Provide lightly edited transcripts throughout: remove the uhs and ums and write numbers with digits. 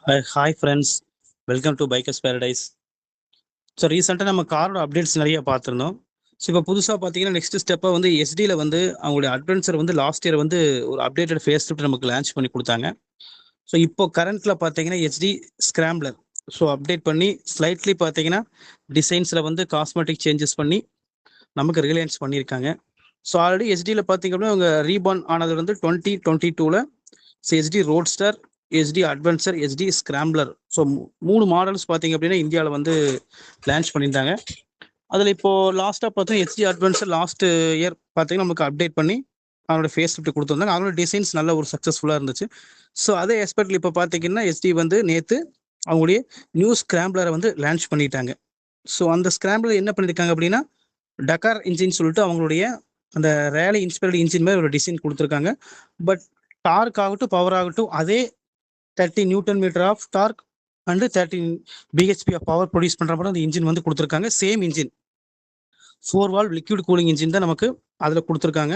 Hi friends, welcome to bikers paradise. So ரீசெண்டாக நம்ம காரோட அப்டேட்ஸ் நிறைய பார்த்துருந்தோம். ஸோ இப்போ புதுசாக பார்த்தீங்கன்னா நெக்ஸ்ட் ஸ்டெப்பாக வந்து எஸ்டியில் வந்து அவங்களுடைய அட்வென்ச்சர் வந்து லாஸ்ட் இயர் வந்து ஒரு அப்டேட்டட் ஃபேஸ் லிஃப்ட் நமக்கு லான்ச் பண்ணி கொடுத்தாங்க. ஸோ இப்போ கரண்ட்டில் பார்த்தீங்கன்னா ஹெச்டி ஸ்கிராம்ப்ளர் ஸோ அப்டேட் பண்ணி ஸ்லைட்லி பார்த்தீங்கன்னா டிசைன்ஸில் வந்து காஸ்மெட்டிக் சேஞ்சஸ் பண்ணி நமக்கு ரிலையன்ஸ் பண்ணியிருக்காங்க. ஸோ ஆல்ரெடி ஹெச்டியில் பார்த்தீங்க அப்படின்னா அவங்க ரீபார்ன் ஆனது வந்து 2022 so HD Roadster, HD adventure, HD scrambler so 3 models பார்த்தீங்க அப்படின்னா இந்தியாவில் வந்து லான்ச் பண்ணியிருந்தாங்க. அதில் இப்போது லாஸ்ட்டாக பார்த்தோம் ஹெச்டி அட்வென்ச்சர் லாஸ்ட் இயர் பார்த்தீங்கன்னா நமக்கு அப்டேட் பண்ணி அவங்களோட ஃபேஸ் லிஃப்ட் கொடுத்துருந்தாங்க. அவங்களோட டிசைன்ஸ் நல்ல ஒரு சக்ஸஸ்ஃபுல்லாக இருந்துச்சு. ஸோ அதே எஸ்பெக்ட்ல இப்போ பார்த்தீங்கன்னா ஹெச்டி வந்து நேற்று அவங்களுடைய நியூ ஸ்கிராம்ப்ளரை வந்து லான்ச் பண்ணிட்டாங்க. ஸோ அந்த ஸ்கிராம்ப்ளர் என்ன பண்ணியிருக்காங்க அப்படின்னா டக்கார் இன்ஜின் சொல்லிட்டு அவங்களுடைய அந்த ரேலி இன்ஸ்பைர்டு இன்ஜின் மாதிரி ஒரு டிசைன் கொடுத்துருக்காங்க. பட் டார்க் ஆகட்டும் பவர் ஆகட்டும் அதே 30 newton metre of torque and 30 BHP of power produce பண்ணுற மாதிரி அந்த இன்ஜின் வந்து கொடுத்துருக்காங்க. Same engine 4 valve liquid cooling engine தான் நமக்கு அதில் கொடுத்துருக்காங்க.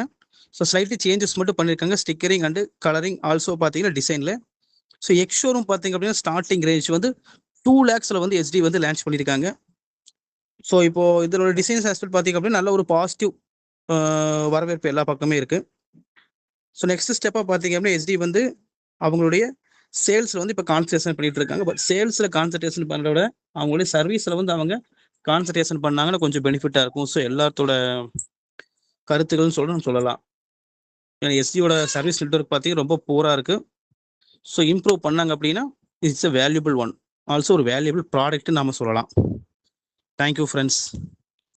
ஸோ ஸ்லைட்லி சேஞ்சஸ் மட்டும் பண்ணியிருக்காங்க ஸ்டிக்கரிங் அண்டு கலரிங் ஆல்சோ பார்த்தீங்கன்னா டிசைனில். ஸோ எக்ஷோரூம் பார்த்தீங்க அப்படின்னா ஸ்டார்டிங் ரேஞ்ச் வந்து 2 lakhsல வந்து ஹெச்டி வந்து லான்ச் பண்ணியிருக்காங்க. ஸோ இப்போது இதோட டிசைன்ஸ் ஆஸ்பெக்ட் பார்த்தீங்க அப்படின்னா நல்ல ஒரு பாசிட்டிவ் வரவேற்பு எல்லா பக்கமே இருக்குது. ஸோ நெக்ஸ்ட் ஸ்டெப்பாக பார்த்தீங்க அப்படின்னா ஹெச்டி வந்து அவங்களுடைய சேல்ஸில் வந்து இப்போ கான்சன்ட்ரேஷன் பண்ணிட்டு இருக்காங்க. பட் சேல்ஸில் கான்சன்ட்ரேஷன் பண்ணுறத விட அவங்களுடைய சர்வீஸில் வந்து அவங்க கான்சன்ட்ரேஷன் பண்ணாங்கன்னா கொஞ்சம் பெனிஃபிட்டாக இருக்கும். ஸோ எல்லாத்தோட கருத்துக்கள்னு சொல்லலாம். ஏன்னா எஸ்டியோட சர்வீஸ் நெட்வொர்க் பார்த்தீங்கன்னா ரொம்ப பூராக இருக்குது. ஸோ இம்ப்ரூவ் பண்ணாங்க அப்படின்னா it's a valuable one, also ஒரு வேல்யூபிள் ப்ராடக்ட்னு நாம் சொல்லலாம். Thank you friends.